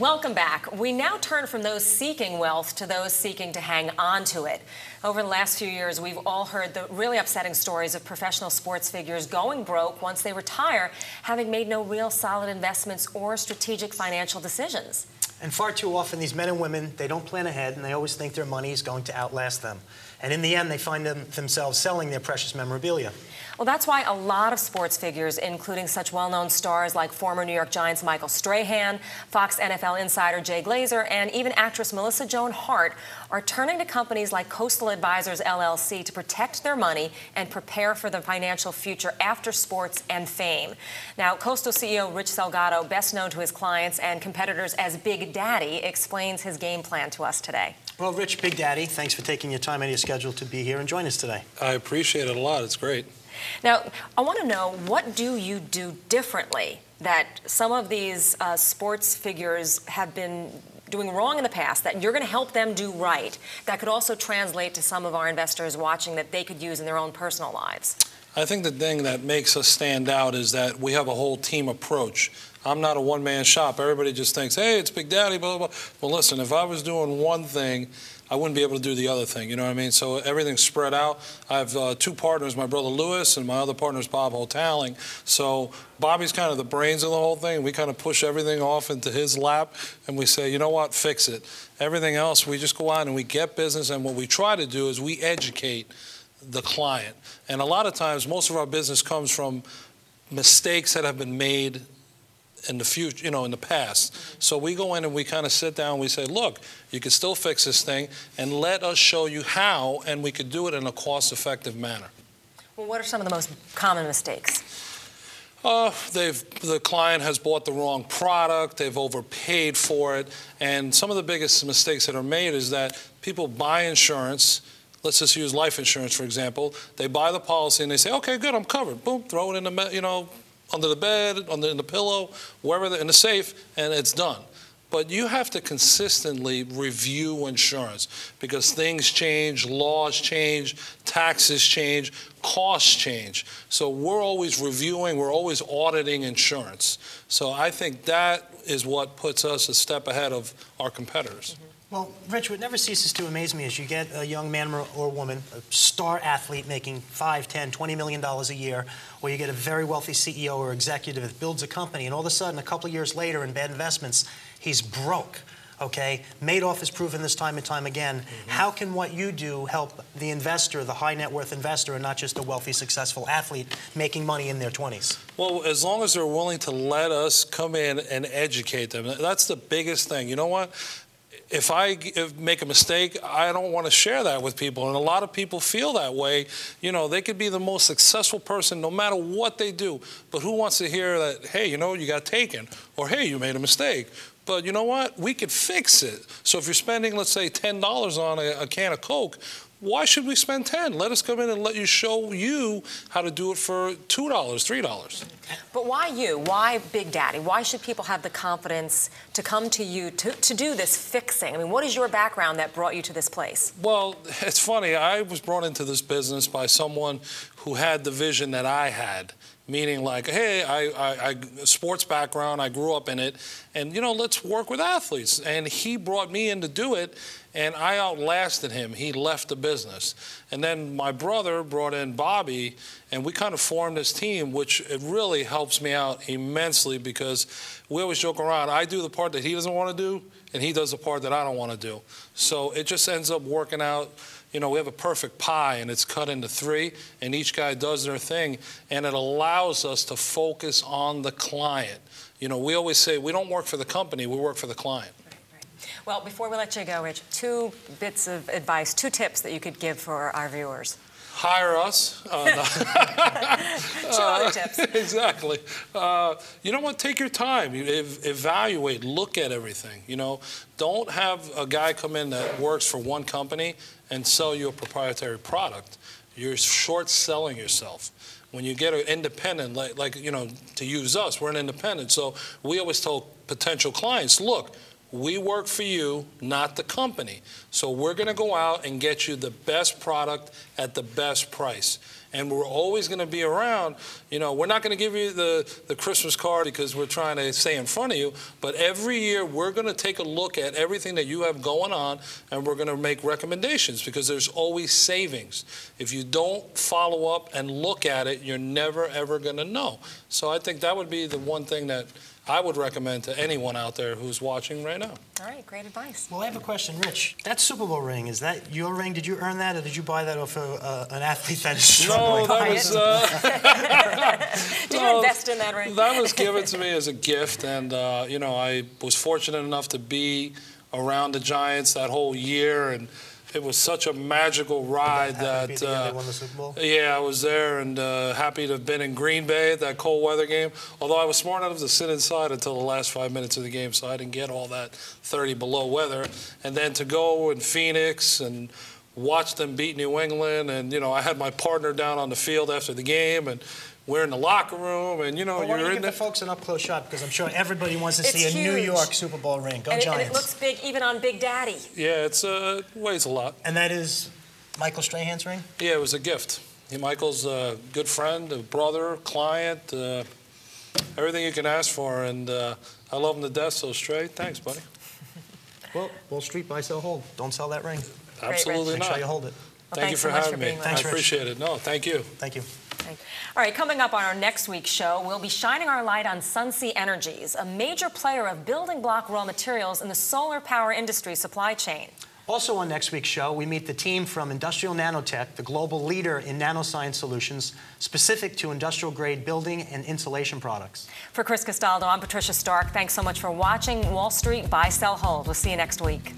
Welcome back. We now turn from those seeking wealth to those seeking to hang on to it. Over the last few years, we've all heard the really upsetting stories of professional sports figures going broke once they retire, having made no real solid investments or strategic financial decisions. And far too often, these men and women, they don't plan ahead, and they always think their money is going to outlast them. And in the end, they find themselves selling their precious memorabilia. Well, that's why a lot of sports figures, including such well-known stars like former New York Giants Michael Strahan, Fox NFL insider Jay Glazer, and even actress Melissa Joan Hart, are turning to companies like Coastal Advisors LLC to protect their money and prepare for the financial future after sports and fame. Now, Coastal CEO Rich Salgado, best known to his clients and competitors as Big Daddy, explains his game plan to us today. Well, Rich, Big Daddy, thanks for taking your time out of your schedule to be here and join us today. I appreciate it a lot. It's great. Now, I want to know, what do you do differently that some of these sports figures have been doing wrong in the past that you're going to help them do right, that could also translate to some of our investors watching that they could use in their own personal lives? I think the thing that makes us stand out is that we have a whole team approach. I'm not a one-man shop. Everybody just thinks, hey, it's Big Daddy, blah, blah, blah. Well, listen, if I was doing one thing, I wouldn't be able to do the other thing, you know what I mean? So everything's spread out. I have two partners, my brother Lewis, and my other partner is Bob Hotaling. So Bobby's kind of the brains of the whole thing. We kind of push everything off into his lap, and we say, you know what, fix it. Everything else, we just go out and we get business, and what we try to do is we educate the client. And a lot of times, most of our business comes from mistakes that have been made in the future, you know, in the past. So we go in and we kind of sit down and we say, look, you can still fix this thing, and let us show you how, and we could do it in a cost-effective manner. Well, what are some of the most common mistakes? The client has bought the wrong product, they've overpaid for it, and some of the biggest mistakes that are made is that people buy insurance. Let's just use life insurance, for example. They buy the policy and they say, okay, good, I'm covered. Boom, throw it in the, you know, under the bed, in the pillow, wherever, in the safe, and it's done. But you have to consistently review insurance because things change, laws change, taxes change, costs change. So we're always reviewing, we're always auditing insurance. So I think that is what puts us a step ahead of our competitors. Mm-hmm. Well, Rich, what never ceases to amaze me is you get a young man or woman, a star athlete making $5, $10, $20 million a year, or you get a very wealthy CEO or executive that builds a company, and all of a sudden, a couple of years later in bad investments, he's broke, okay? Madoff has proven this time and time again. Mm-hmm. How can what you do help the investor, the high net worth investor, and not just a wealthy, successful athlete making money in their 20s? Well, as long as they're willing to let us come in and educate them, that's the biggest thing. You know what? If I make a mistake, I don't want to share that with people. And a lot of people feel that way. You know, they could be the most successful person no matter what they do. But who wants to hear that, hey, you know, you got taken? Or, hey, you made a mistake. But you know what? We could fix it. So if you're spending, let's say, $10 on a can of Coke, why should we spend $10? Let us come in and let you show you how to do it for $2, $3. But why you? Why Big Daddy? Why should people have the confidence to come to you to do this fixing? I mean, what is your background that brought you to this place? Well, it's funny. I was brought into this business by someone who had the vision that I had. Meaning like, hey, I sports background, I grew up in it, and, you know, let's work with athletes. And he brought me in to do it, and I outlasted him. He left the business. And then my brother brought in Bobby, and we kind of formed this team, which it really helps me out immensely because we always joke around. I do the part that he doesn't want to do, and he does the part that I don't want to do. So it just ends up working out. You know, we have a perfect pie, and it's cut into 3, and each guy does their thing, and it allows us to focus on the client. You know, we always say we don't work for the company, we work for the client. Right. Well, before we let you go, Rich, 2 bits of advice, 2 tips that you could give for our viewers. Hire us. 2 other tips. Exactly. You know what? Take your time. Evaluate. Look at everything. You know, don't have a guy come in that works for one company and sell you a proprietary product. You're short selling yourself. When you get an independent, like you know, to use us, we're an independent. So we always tell potential clients, look, we work for you, not the company. So we're going to go out and get you the best product at the best price. And we're always going to be around. You know, we're not going to give you the Christmas card because we're trying to stay in front of you. But every year, we're going to take a look at everything that you have going on, and we're going to make recommendations because there's always savings. If you don't follow up and look at it, you're never, ever going to know. So I think that would be the one thing that I would recommend to anyone out there who's watching right now. All right, great advice. Well, I have a question, Rich. That Super Bowl ring, is that your ring? Did you earn that, or did you buy that off an athlete that is struggling? No, that was... Did you invest in that ring? That was given to me as a gift, and, you know, I was fortunate enough to be around the Giants that whole year, and it was such a magical ride that they won the Super Bowl? Yeah, I was there, and happy to have been in Green Bay at that cold weather game. Although I was smart enough to sit inside until the last 5 minutes of the game, so I didn't get all that 30 below weather. And then to go in Phoenix and watch them beat New England, and you know, I had my partner down on the field after the game, and we're in the locker room, and you know, well, you're in the folks an up-close shot, because I'm sure everybody wants to see a huge. New York Super Bowl ring. Go Giants. And it looks big even on Big Daddy. Yeah, it weighs a lot. And that is Michael Strahan's ring? Yeah, it was a gift. Michael's a good friend, a brother, client, everything you can ask for, and I love him to death, so Stray, thanks, buddy. Well, Wall Street, buy, sell, hold. Don't sell that ring. Absolutely Make not. sure you hold it. Well, Thank you for having me. Thanks, I appreciate it. No, thank you. Thank you. All right, coming up on our next week's show, we'll be shining our light on Sunsea Energies, a major player of building block raw materials in the solar power industry supply chain. Also on next week's show, we meet the team from Industrial Nanotech, the global leader in nanoscience solutions specific to industrial-grade building and insulation products. For Chris Castaldo, I'm Patricia Stark. Thanks so much for watching Wall Street Buy, Sell, Hold. We'll see you next week.